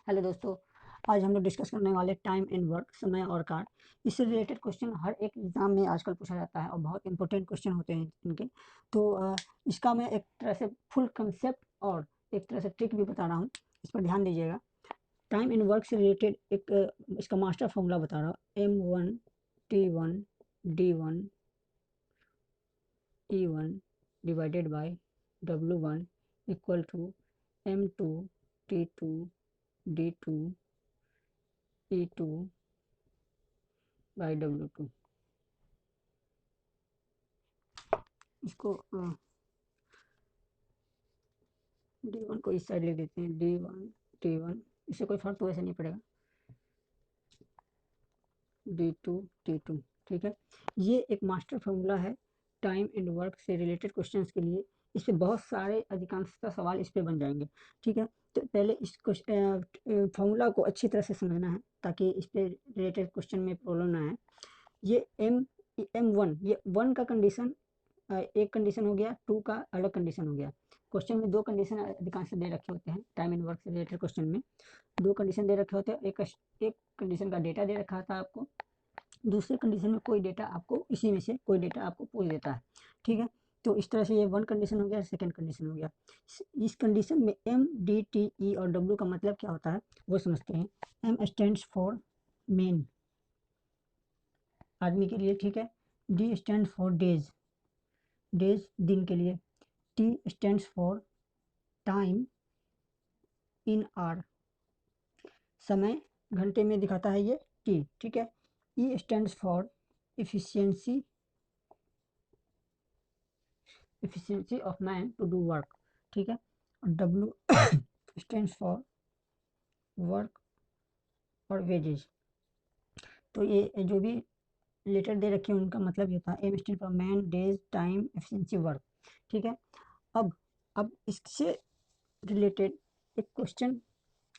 Hello दोस्तों, आज हम लोग डिस्कस करने वाले टाइम एंड वर्क, समय और कार्य। इससे रिलेटेड क्वेश्चन हर एक एग्जाम में आजकल पूछा जाता है और बहुत इंपॉर्टेंट क्वेश्चन होते हैं इनके। तो इसका मैं एक तरह से फुल कंसेप्ट और एक तरह से ट्रिक भी बता रहा हूँ, इस पर ध्यान दीजिएगा। टाइम एंड वर्क से रिलेटेड एक इसका मास्टर फॉर्मूला बता रहा हूँ। M1 T1 D1 E1 divided by W1 equal to M2 T2 D2 E2 by W2। इसको D1 को इस साइड लिख देते हैं, D1 इससे कोई फर्क तो वैसे नहीं पड़ेगा, D2 T2। ठीक है, ये एक मास्टर फॉर्मूला है टाइम एंड वर्क से रिलेटेड क्वेश्चंस के लिए। इस पे बहुत सारे अधिकांशतः सवाल इस पे बन जाएंगे। ठीक है, तो पहले इस फॉर्मूला को अच्छी तरह से समझना है ताकि इस पे रिलेटेड क्वेश्चन में प्रॉब्लम ना है। ये M1, ये 1 का कंडीशन एक कंडीशन हो गया, 2 का अलग कंडीशन हो गया। क्वेश्चन में दो कंडीशन अधिकांश दे रखे होते हैं, टाइम एंड वर्क से रिलेटेड क्वेश्चन में दो कंडीशन दे रखे होते हैं। एक कंडीशन का डेटा दे रखा था आपको, दूसरे कंडीशन में कोई डेटा आपको, इसी में से कोई डेटा आपको पूछ देता है। ठीक है, तो इस तरह से ये 1 कंडीशन हो गया, सेकंड कंडीशन हो गया। इस कंडीशन में M, D, T, E और W का मतलब क्या होता है वो समझते हैं। M स्टैंड्स फॉर मेन, आदमी के लिए। ठीक है, D stand for days, days दिन के लिए। T stands for time in hour, समय घंटे में दिखाता है ये T। ठीक है, E stands for efficiency, efficiency of man to do work. ठीक है, और W स्टैंड्स फॉर वर्क और वेजेज। तो ये जो भी लेटर दे रखे हैं उनका मतलब ये था। M stand for man, days, time, efficiency, work. ठीक है, अब अब इससे रिलेटेड एक क्वेश्चन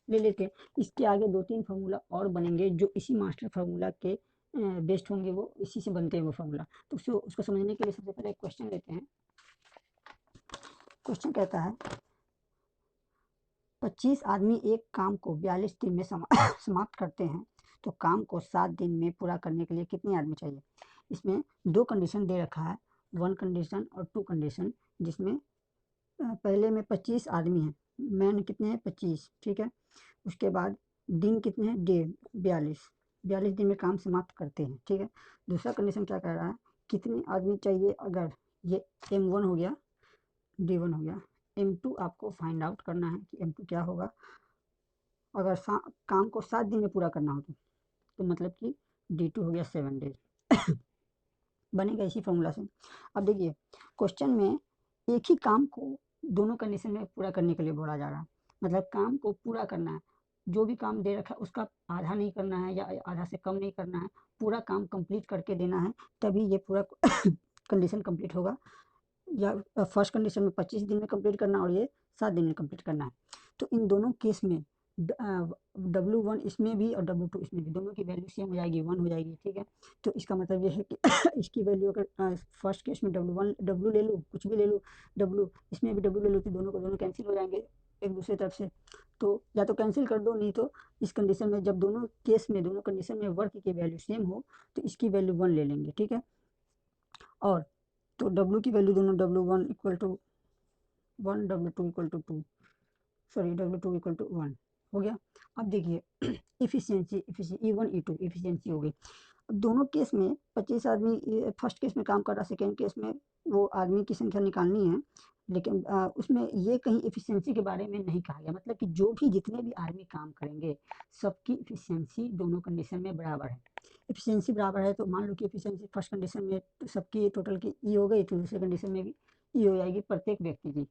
ले लेते हैं। इसके आगे 2-3 फार्मूला और बनेंगे जो इसी मास्टर फार्मूला के बेस्ड होंगे, वो इसी से बनते हैं वो फार्मूला। तो उसको समझने के लिए सबसे पहले एक क्वेश्चन लेते हैं। क्वेश्चन कहता है 25 आदमी एक काम को 42 दिन में समाप्त करते हैं, तो काम को 7 दिन में पूरा करने के लिए कितने आदमी चाहिए। इसमें दो कंडीशन दे रखा है, 1 कंडीशन और 2 कंडीशन, जिसमें पहले में 25 आदमी हैं, मैन कितने हैं 25। ठीक है, उसके बाद दिन कितने हैं, डे 42 दिन में काम समाप्त करते हैं। ठीक है, दूसरा कंडीशन क्या कह रहा है, कितने आदमी चाहिए। अगर ये M1 हो गया, D1 हो गया, M2 आपको फाइंड आउट करना है कि M2 क्या होगा। अगर काम को 7 दिन में पूरा करना हो तो मतलब कि D2 हो गया 7 डेज। बनेगा इसी फॉर्मूला से। अब देखिए, क्वेश्चन में एक ही काम को दोनों कंडीशन में पूरा करने के लिए बोला जा रहा है। मतलब काम को पूरा करना है, जो भी काम दे रखा है उसका आधा नहीं करना है या आधा से कम नहीं करना है, पूरा काम कंप्लीट करके देना है, तभी ये पूरा कंडीशन कंप्लीट होगा। या फर्स्ट कंडीशन में 25 दिन में कंप्लीट करना और ये 7 दिन में कंप्लीट करना है। तो इन दोनों केस में W1 इसमें भी और W2 इसमें भी, दोनों की वैल्यू सेम हो जाएगी, 1 हो जाएगी। ठीक है, तो इसका मतलब ये है कि इसकी वैल्यू अगर फर्स्ट केस में W ले लूँ, कुछ भी ले लूँ W, इसमें भी W ले लूँ, तो दोनों को दोनों कैंसिल हो जाएंगे एक दूसरे तरफ से। तो या तो कैंसिल कर दो, नहीं तो इस कंडीशन में जब दोनों केस में, दोनों कंडीशन में वर्क की वैल्यू सेम हो तो इसकी वैल्यू 1 ले लेंगे। ठीक है, और तो W की वैल्यू दोनों W1 equal to 1, W2 equal to 2, sorry W2 equal to 1 हो गया। अब देखिए इफिशियंसी, E1 E2 इफिशियंसी हो गई। अब दोनों केस में 25 आदमी फर्स्ट केस में काम कर रहा, सेकेंड केस में वो आदमी की संख्या निकालनी है, लेकिन उसमें ये कहीं इफिशियंसी के बारे में नहीं कहा गया। मतलब कि जो भी जितने भी आदमी काम करेंगे सबकी इफिशियंसी दोनों कंडीशन में बराबर है। इफिशियंसी बराबर है तो मान लो कि इफिशियंसी फर्स्ट कंडीशन में तो सबकी टोटल की ई हो गई, तो दूसरे कंडीशन में भी ई हो जाएगी प्रत्येक व्यक्ति की।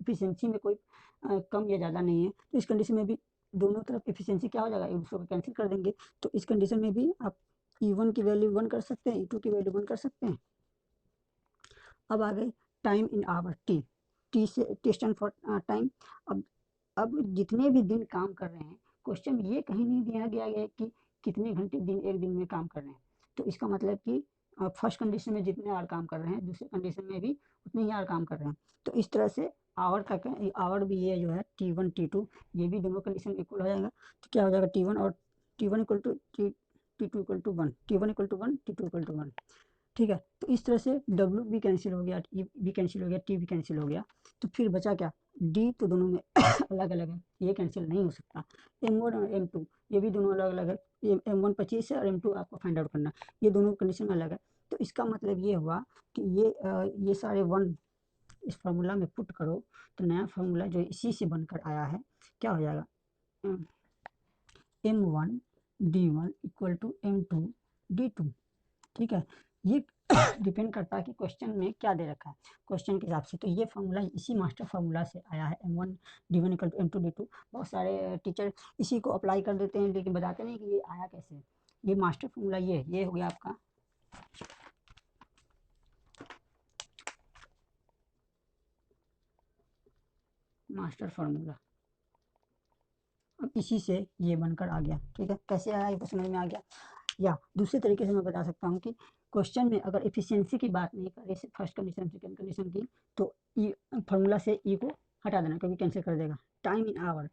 इफिशियंसी में कोई कम या ज़्यादा नहीं है, तो इस कंडीशन में भी दोनों तरफ इफिशियंसी क्या हो जाएगा, एक दूसरे को कैंसिल कर देंगे। तो इस कंडीशन में भी आप E1 की वैल्यू 1 कर सकते हैं, E2 की वैल्यू 1 कर सकते हैं। अब आ गई टाइम इन आवर, टी से टी स्टैंड फॉर टाइम। अब जितने भी दिन काम कर रहे हैं, क्वेश्चन में ये कहीं नहीं दिया गया है कि कितने घंटे दिन एक दिन में काम कर रहे हैं। तो इसका मतलब कि फर्स्ट कंडीशन में जितने आवर काम कर रहे हैं, दूसरे कंडीशन में भी उतने ही आवर काम कर रहे हैं। तो इस तरह से आवर का आवर भी ये जो है T1 T2 ये भी दोनों कंडीशन इक्वल हो जाएगा। तो क्या हो जाएगा T1 और T1 equal to T2 equal to 1, T1 equal to 1, T2 equal to 1। ठीक है, तो इस तरह से W भी कैंसिल हो गया, E भी कैंसिल हो गया, T भी कैंसिल हो गया। तो फिर बचा क्या, D तो दोनों में अलग अलग है, ये कैंसिल नहीं हो सकता। M1 और M2 ये भी दोनों अलग अलग है, M1 25 है और M2 आपको फाइंड आउट करना, ये दोनों कंडीशन अलग है। तो इसका मतलब ये हुआ कि ये सारे वन इस फार्मूला में पुट करो तो नया फार्मूला जो इसी से बनकर आया है क्या हो जाएगा, M1 D1 equal to M2 D2। ठीक है, ये डिपेंड करता है कि क्वेश्चन में क्या दे रखा है क्वेश्चन के हिसाब से। तो ये फार्मूला इसी मास्टर फार्मूला से आया है, M1 D1 equal to M2 D2। बहुत सारे टीचर इसी को अप्लाई कर देते हैं लेकिन बताते नहीं कि ये आया कैसे। ये मास्टर फार्मूला ये हो गया आपका मास्टर फार्मूला। अब इसी से ये बनकर आ गया। ठीक है, कैसे आया ये तो समझ में आ गया। या दूसरे तरीके से मैं बता सकता हूँ कि क्वेश्चन में अगर एफिशिएंसी की बात नहीं करें, फर्स्ट कंडीशन सेकंड कंडीशन की, तो ई फार्मूला से ई को हटा देना क्योंकि कैंसिल कर देगा। टाइम इन आवर,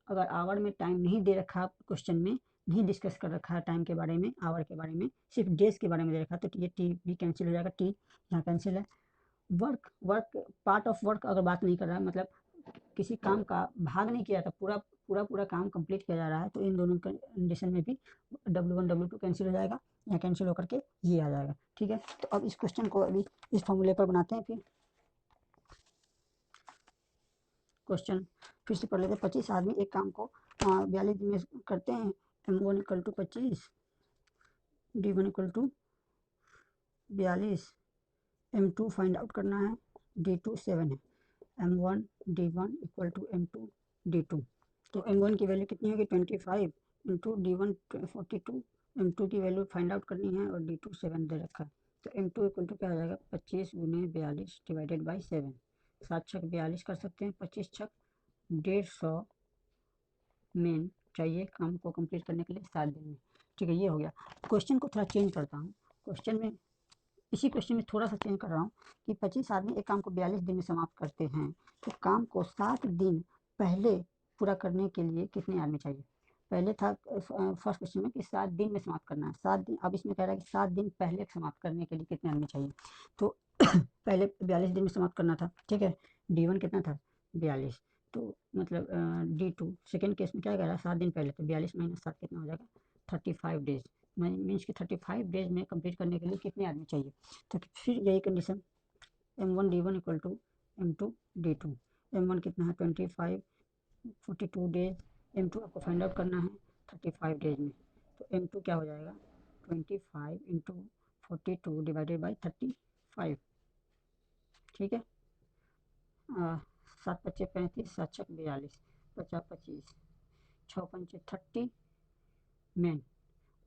अगर आवर में टाइम नहीं दे रखा क्वेश्चन में, नहीं डिस्कस कर रखा है टाइम के बारे में, आवर के बारे में, सिर्फ डेज के बारे में दे रखा तो ये टी भी कैंसिल हो जाएगा, टी यहाँ कैंसिल है। वर्क पार्ट ऑफ वर्क अगर बात नहीं कर रहा है, मतलब किसी काम का भाग नहीं किया था, पूरा काम कंप्लीट किया जा रहा है, तो इन दोनों कंडीशन में भी W1 W2 कैंसिल हो जाएगा, या कैंसिल होकर के ये आ जाएगा। ठीक है, तो अब इस क्वेश्चन को अभी इस फॉर्मूले पर बनाते हैं। फिर क्वेश्चन फिर से पढ़ लेते हैं। 25 आदमी एक काम को 42 दिन में करते हैं। M1 equal to 25, D1 equal to 42, M2 find out करना है, D2 7 है। M1 D1 equal to M2 D2। तो M1 की वैल्यू कितनी होगी 25 इंटू D1 42, M2 की वैल्यू फाइंड आउट करनी है और D2 7 दे रखा है। तो M2 इक्वल टू क्या हो जाएगा 25 गुने 42 डिवाइडेड बाई 7। 7 छक 42 कर सकते हैं, 25 छक 150 मेन चाहिए काम को कंप्लीट करने के लिए 7 दिन में। ठीक है, ये हो गया। क्वेश्चन को थोड़ा चेंज करता हूँ। क्वेश्चन में इसी क्वेश्चन में थोड़ा सा चेंज कर रहा हूँ कि 25 आदमी एक काम को 42 दिन में समाप्त करते हैं, तो काम को 7 दिन पहले पूरा करने के लिए कितने आदमी चाहिए। पहले था फर्स्ट क्वेश्चन में कि 7 दिन में समाप्त करना है, 7 दिन। अब इसमें कह रहा है कि 7 दिन पहले समाप्त करने के लिए कितने आदमी चाहिए। तो पहले 42 दिन में समाप्त करना था। ठीक है, D1 कितना था 42, तो मतलब D2 सेकेंड केस में क्या कह रहा है 7 दिन पहले, तो 42 माइनस 7 कितना हो जाएगा 35 डेज। मीन्स कि 35 डेज में कंप्लीट करने के लिए कितने आदमी चाहिए। तो फिर यही condition M1 D1 equal to M2 D2। M1 कितना है 25 42 डेज, M2 आपको फाइंड आउट करना है 35 डेज में। तो M2 क्या हो जाएगा 25 इंटू 42 डिवाइडेड बाई 35। ठीक है, 7 पच्चे 35, 7 छक 42, 50 25, 6 पंचे 30 मैन।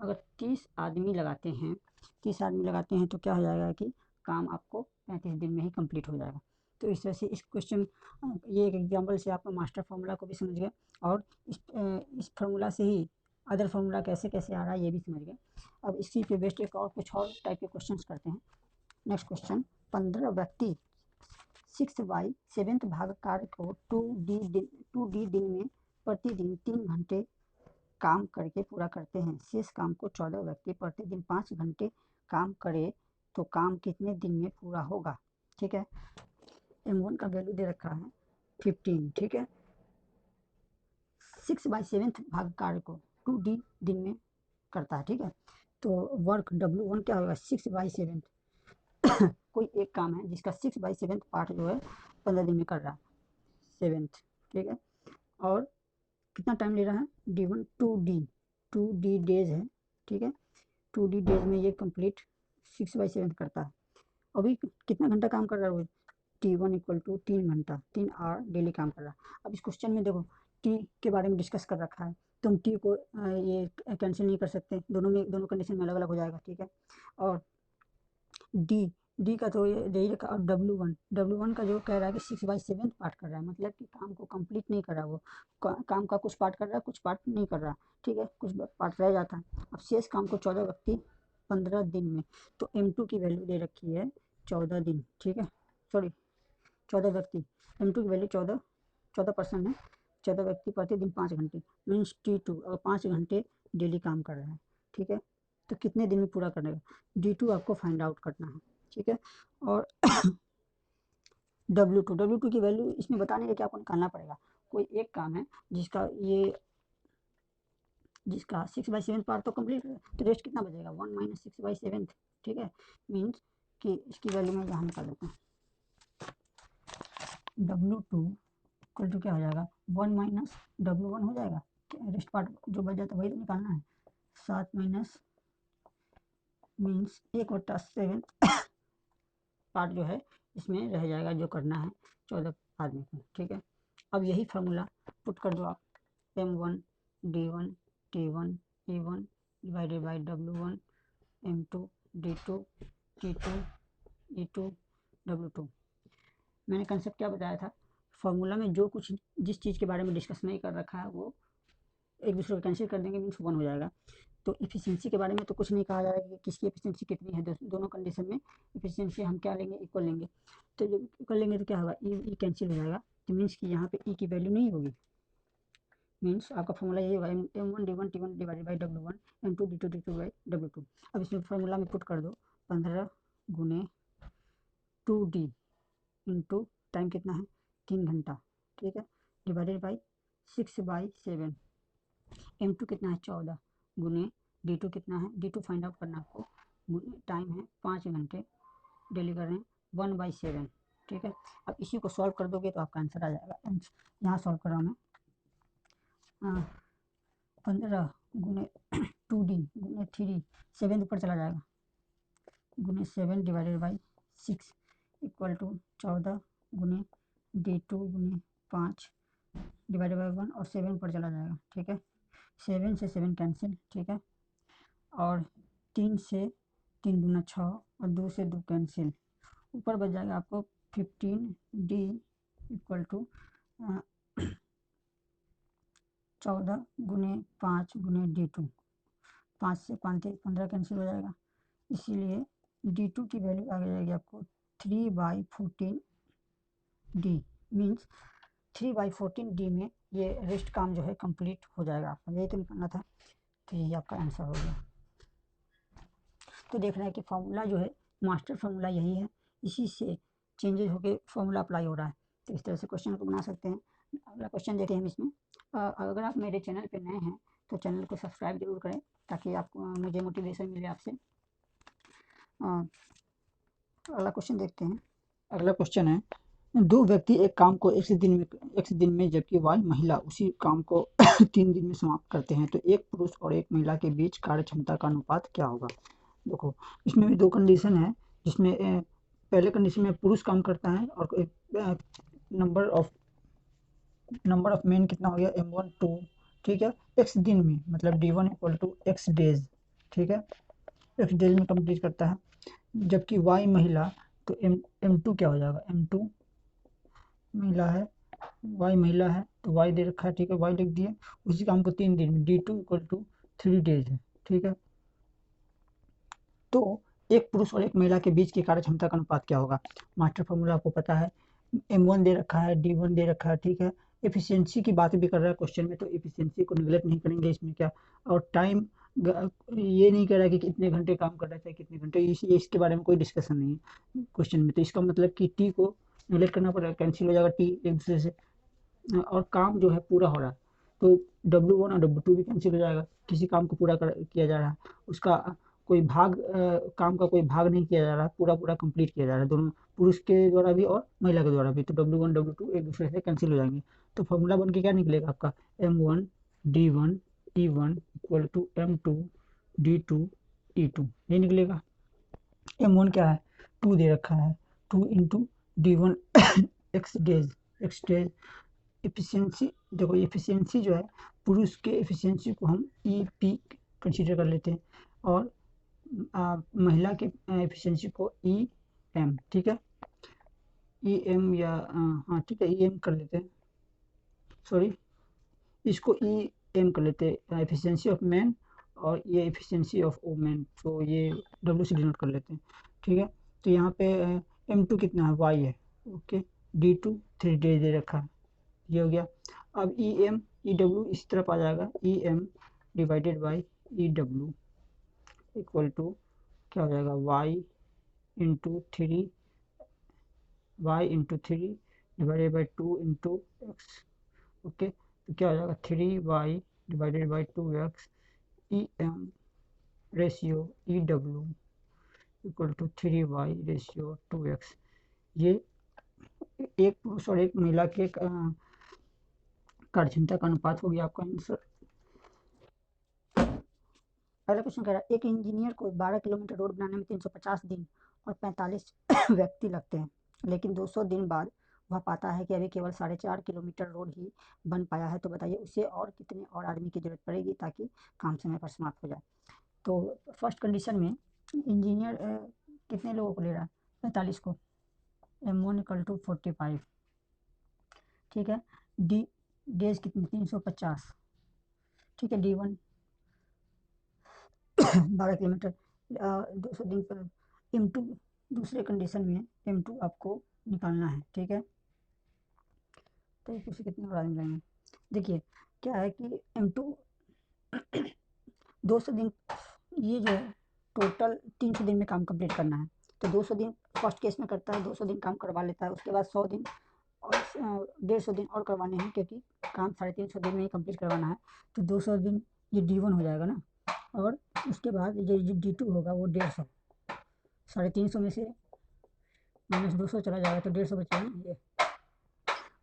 अगर 30 आदमी लगाते हैं, 30 आदमी लगाते हैं तो क्या हो जाएगा कि काम आपको 35 दिन में ही कंप्लीट हो जाएगा। तो इस तरह से इस क्वेश्चन ये एक एग्जांपल से आपको मास्टर फार्मूला को भी समझ गए, और इस फार्मूला से ही अदर फार्मूला कैसे कैसे आ रहा है ये भी समझ गए। अब इसी पे बेस्ड एक और कुछ और टाइप के क्वेश्चंस करते हैं। नेक्स्ट क्वेश्चन, 15 व्यक्ति 6/7 भाग कार्य को 2D दिन में प्रतिदिन 3 घंटे काम करके पूरा करते हैं। शेष काम को 14 व्यक्ति प्रतिदिन 5 घंटे काम करे तो काम कितने दिन में पूरा होगा। ठीक है, M1 का वैल्यू दे रखा है 15। ठीक है, 6/7 भाग कार्य को 2D दिन में करता है। ठीक है, तो वर्क W1 क्या होगा 6/7 कोई एक काम है जिसका 6/7 पार्ट जो है 15 दिन में कर रहा है 7th। ठीक है, और कितना टाइम ले रहा है D1 2D डेज है। ठीक है, 2D डेज में ये कंप्लीट 6/7 करता है। अभी कितना घंटा काम कर रहा है वो T1 इक्वल टू 3 घंटा 3 आवर डेली काम कर रहा है। अब इस क्वेश्चन में देखो टी के बारे में डिस्कस कर रखा है, तो हम टी को ये कैंसिल नहीं कर सकते, दोनों कंडीशन में अलग अलग हो जाएगा। ठीक है, और डी का तो ये दे ही रखा, और W1 का जो कह रहा है कि 6/7 पार्ट कर रहा है, मतलब कि काम को कंप्लीट नहीं कर रहा, वो काम का कुछ पार्ट कर रहा है कुछ पार्ट नहीं कर रहा। ठीक है, कुछ पार्ट रह जाता है। अब शेष काम को 14 व्यक्ति 15 दिन में, तो M2 की वैल्यू दे रखी है 14 दिन। ठीक है, सॉरी 14 व्यक्ति, M2 की वैल्यू 14% है, 14 व्यक्ति प्रतिदिन 5 घंटे, मीन्स T2 अगर 5 घंटे डेली काम कर रहे हैं, ठीक है, तो कितने दिन में पूरा करने का, D2 आपको फाइंड आउट करना है, ठीक है। और W2 की वैल्यू इसमें बताने के क्या आपको निकालना पड़ेगा, कोई एक काम है जिसका 6/7 पार्ट तो कंप्लीट है, तो रेस्ट कितना बचेगा 1 - 6/7, ठीक है, मीन्स कि इसकी वैल्यू मैं यहाँ निकाल देता हूँ, W2 इक्वल टू क्या हो जाएगा 1 - W1 हो जाएगा, रेस्ट पार्ट जो बच जाता है वही तो निकालना है, 7 माइनस मीन्स 1/7 पार्ट जो है इसमें रह जाएगा, जो करना है 14 आदमी को, ठीक है। अब यही फार्मूला पुट कर दो आप, M1 D1 T1 E1 divided by W1 M2 D2 T2 E2 W2। मैंने कंसेप्ट क्या बताया था, फार्मूला में जो कुछ जिस चीज़ के बारे में डिस्कस नहीं कर रखा है वो एक दूसरे को कैंसिल कर देंगे, मीन्स 1 हो जाएगा। तो इफिशियंसी के बारे में तो कुछ नहीं कहा जा रहा है कि किसकी एफिशिएंसी कितनी है, दोनों कंडीशन में एफिशिएंसी हम क्या लेंगे, इक्वल लेंगे। तो जब इक्वल लेंगे तो क्या होगा, ई कैंसिल हो जाएगा, तो मीन्स कि यहाँ पे ई की वैल्यू नहीं होगी, मीन्स आपका फॉर्मूला यही होगा M1 D1 T1 divided by W1 M2 D2 D2 by W2। अब इसमें फॉर्मूला में पुट कर दो 15 गुने 2D इंटू टाइम कितना है 3 घंटा, ठीक है, डिवाइडेड बाई 6/7। M2 कितना है 14 गुने D2 कितना है, D2 फाइंड आउट करना आपको, टाइम है 5 घंटे, डेली कर रहे हैं 1/7, ठीक है। अब इसी को सॉल्व कर दोगे तो आपका आंसर आ जाएगा, यहाँ सॉल्व कर रहा हूँ मैं, 15 गुने 2D गुने 3, 7 ऊपर चला जाएगा, गुने 7 डिवाइडेड बाई 6 इक्वल टू 14 गुने D2 गुने 5 डिवाइडेड बाई 1 और 7 ऊपर चला जाएगा, ठीक है, 7 से 7 कैंसिल, ठीक है, और 3 से 3 दूना 6 और 2 से 2 कैंसिल, ऊपर बच जाएगा आपको 15D इक्वल टू 14 गुने 5 गुने D2, 5 से 5 15 कैंसिल हो जाएगा, इसीलिए D2 की वैल्यू आ जाएगी आपको 3/14D, मीन्स 3/14D में ये रेस्ट काम जो है कंप्लीट हो जाएगा आपका, यही तो निकालना था, तो यही आपका आंसर हो गया। तो देख रहे हैं कि फॉर्मूला जो है मास्टर फार्मूला यही है, इसी से चेंजेस होकर फॉर्मूला अप्लाई हो रहा है, तो इस तरह से क्वेश्चन को बना सकते हैं। अगला क्वेश्चन देखें हम इसमें, अगर आप मेरे चैनल पे नए हैं तो चैनल को सब्सक्राइब जरूर करें ताकि आपको मुझे मोटिवेशन मिले आपसे। अगला क्वेश्चन देखते हैं। अगला क्वेश्चन है, दो व्यक्ति एक काम को x दिन में जबकि y महिला उसी काम को 3 दिन में समाप्त करते हैं, तो एक पुरुष और एक महिला के बीच कार्य क्षमता का अनुपात क्या होगा। देखो इसमें भी 2 कंडीशन है, जिसमें पहले कंडीशन में पुरुष काम करता है और नंबर ऑफ मेन कितना हो गया M1 2, ठीक है, x दिन में मतलब D1 equal to x days, ठीक है, x डेज में कंप्लीट करता है, जबकि y महिला तो M2 क्या हो जाएगा, M2 महिला है, y महिला है तो y दे रखा है, ठीक है, y लिख दिए, उसी काम को 3 दिन में D2 इक्वल टू 3 डेज है, ठीक है। तो एक पुरुष और एक महिला के बीच की कार्य क्षमता का अनुपात क्या होगा, मास्टर फॉर्मूला आपको पता है, M1 दे रखा है, D1 दे रखा है, ठीक है, एफिशिएंसी की बात भी कर रहा है क्वेश्चन में, तो एफिशिएंसी को निगलेक्ट नहीं करेंगे इसमें क्या, और टाइम ये नहीं कह रहा है कि कितने घंटे काम कर रहा है, कितने घंटे, इसके बारे में कोई डिस्कशन नहीं है क्वेश्चन में, तो इसका मतलब कि टी को निगलेक्ट करना पड़ेगा, कैंसिल हो जाएगा टी एक दूसरे से, और काम जो है पूरा हो रहा है, तो W1 और W2 भी कैंसिल हो जाएगा, किसी काम को पूरा किया जा रहा है, उसका कोई काम का कोई भाग नहीं किया जा रहा है, पूरा कंप्लीट किया जा रहा है, दोनों पुरुष के द्वारा भी और महिला के द्वारा भी, तो W1 W2 एक दूसरे से कैंसिल हो जाएंगे, तो फॉर्मूला बन के क्या निकलेगा आपका M1 D1 E1 equal to M2 D2 E2, ये निकलेगा। M1 क्या है 2 दे रखा है, 2 into D1 x days, efficiency, देखो एफिशिएंसी जो है पुरुष के एफिशिएंसी को हम EP कंसीडर कर लेते हैं और महिला के एफिशिएंसी को EM, ठीक है, EM या हाँ ठीक है EM कर लेते हैं, सॉरी इसको EM कर लेते हैं, एफिशिएंसी ऑफ मैन और ये एफिशिएंसी ऑफ वुमेन, तो ये W से डिनोट कर लेते हैं, ठीक है। तो यहाँ पे M2 कितना है Y है, ओके, D2 3 डेज दे रखा है, ये हो गया। अब EM EW इस तरफ आ जाएगा, EM divided by EW equal to क्या हो जाएगा, y into three divided by 2 into X. Okay, तो क्या हो जाएगा 3y divided by 2x EM ratio EW equal to 3y ratio 2x। ये एक पुरुष और एक महिला के कार्यक्षमता का अनुपात हो गया आपका आंसर। अगला क्वेश्चन कह रहा है, एक इंजीनियर को 12 किलोमीटर रोड बनाने में 350 दिन और 45 व्यक्ति लगते हैं, लेकिन 200 दिन बाद वह पाता है कि अभी केवल 4.5 किलोमीटर रोड ही बन पाया है, तो बताइए उसे और कितने और आदमी की जरूरत पड़ेगी ताकि काम समय पर समाप्त हो जाए। तो फर्स्ट कंडीशन में इंजीनियर कितने लोगों को ले रहा है, 45 को, M1 इक्वल टू 45, ठीक है। डेज कितनी, 350, ठीक है। D1 12 किलोमीटर 200 दिन पर। M2 दूसरे कंडीशन में M2 आपको निकालना है, ठीक है। तो उसे कितने और आदमी लगेंगे, देखिए क्या है कि M2 200 दिन, ये जो है टोटल 300 दिन में काम कंप्लीट करना है, तो 200 दिन फर्स्ट केस में करता है, 200 दिन काम करवा लेता है, उसके बाद 100 दिन और 150 दिन और करवाने हैं, क्योंकि काम 350 दिन में ही कंप्लीट करवाना है। तो 200 दिन ये D1 हो जाएगा ना, और उसके बाद जो D2 होगा वो 150, 350 में से -200 चला जाएगा तो 150 बचेगा ना ये।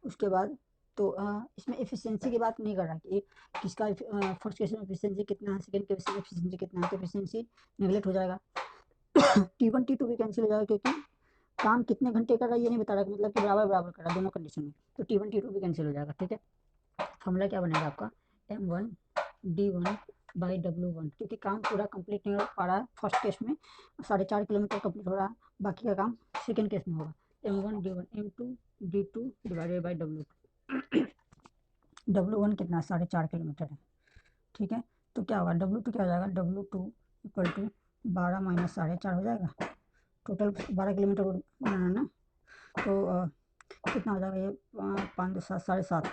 उसके बाद तो इसमें एफिशिएंसी की बात नहीं कर रहा कि किसका फर्स्ट केस में एफिशिएंसी कितना है, सेकंड केस में एफिशिएंसी कितना है, तो एफिशिएंसी नेगलेक्ट हो जाएगा। T1 T2 भी कैंसिल हो जाएगा, क्योंकि काम कितने घंटे कर रहा है ये नहीं बता रहा, मतलब कि बराबर बराबर कर रहा है दोनों कंडीशन में, तो T1 T2 भी कैंसिल हो जाएगा, ठीक है। फॉर्मूला क्या बनेगा आपका, M1 D1 बाई W1, क्योंकि काम पूरा कंप्लीट नहीं हो पा रहा है फर्स्ट केस में, 4.5 किलोमीटर कंप्लीट हो रहा है, बाकी का काम सेकेंड केस में होगा। M1 D1 M2 D2 divided by W2। W1 कितना, 4.5 किलोमीटर है, ठीक है। तो क्या होगा, W2 क्या हो जाएगा, W2 इक्वल टू 12 माइनस 4.5 हो जाएगा, टोटल 12 किलोमीटर बनाना ना, तो कितना हो जाएगा ये 5 7 7.5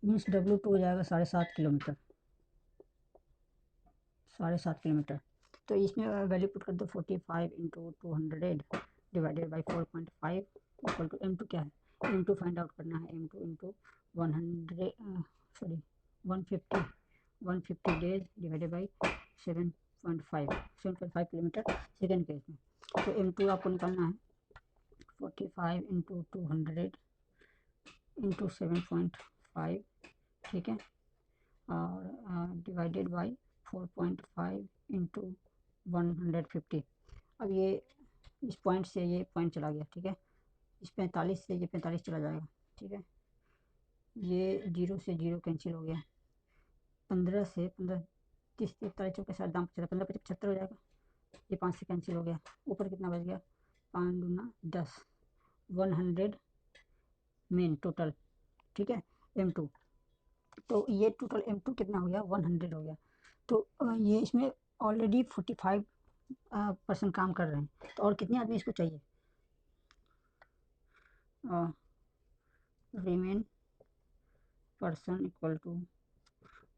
मीन्स W2 हो जाएगा 7.5 किलोमीटर, 7.5 किलोमीटर। तो इसमें वैल्यू पुट कर दो, 45 into 200 divided by 4.5 equal to M2 क्या है, M2 फाइंड आउट करना है, M2 into 150 days divided by 7.5 kilometre second case में। तो M2 आपको निकालना है 45 इंटू 200 इंटू 7.5, ठीक है, और डिवाइडेड बाई 4.5 इंटू 150। अब ये इस पॉइंट से ये पॉइंट चला गया, ठीक है, इस 45 से ये 45 चला जाएगा, ठीक है, ये 0 से 0 कैंसिल हो गया, 15 से 15 30 41 चौके साथ दाम 15 75 हो जाएगा, ये 5 से कैंसिल हो गया, ऊपर कितना बच गया, 5 दूना 10, 100 मेन टोटल, ठीक है, M2। तो ये टोटल M2 कितना हो गया, 100 हो गया। तो ये इसमें ऑलरेडी 45% काम कर रहे हैं, तो और कितने आदमी इसको चाहिए, remain person equal to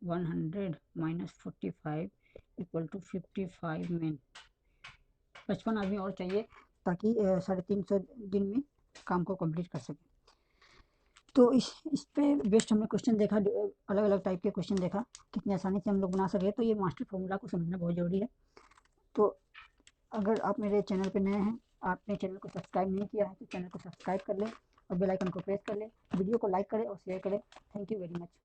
100 minus 45 equal to 55 men, 55 आदमी और चाहिए ताकि 350 दिन में काम को कंप्लीट कर सके। तो इस पे बेस्ट हमने क्वेश्चन देखा, अलग अलग टाइप के क्वेश्चन देखा, कितनी आसानी से हम लोग बना सके, तो ये मास्टर फॉर्मूला को समझना बहुत ज़रूरी है। तो अगर आप मेरे चैनल पे नए हैं, आपने चैनल को सब्सक्राइब नहीं किया है, तो चैनल को सब्सक्राइब कर लें और बेल आइकन को प्रेस कर लें, वीडियो को लाइक करें और शेयर करें। Thank you very much.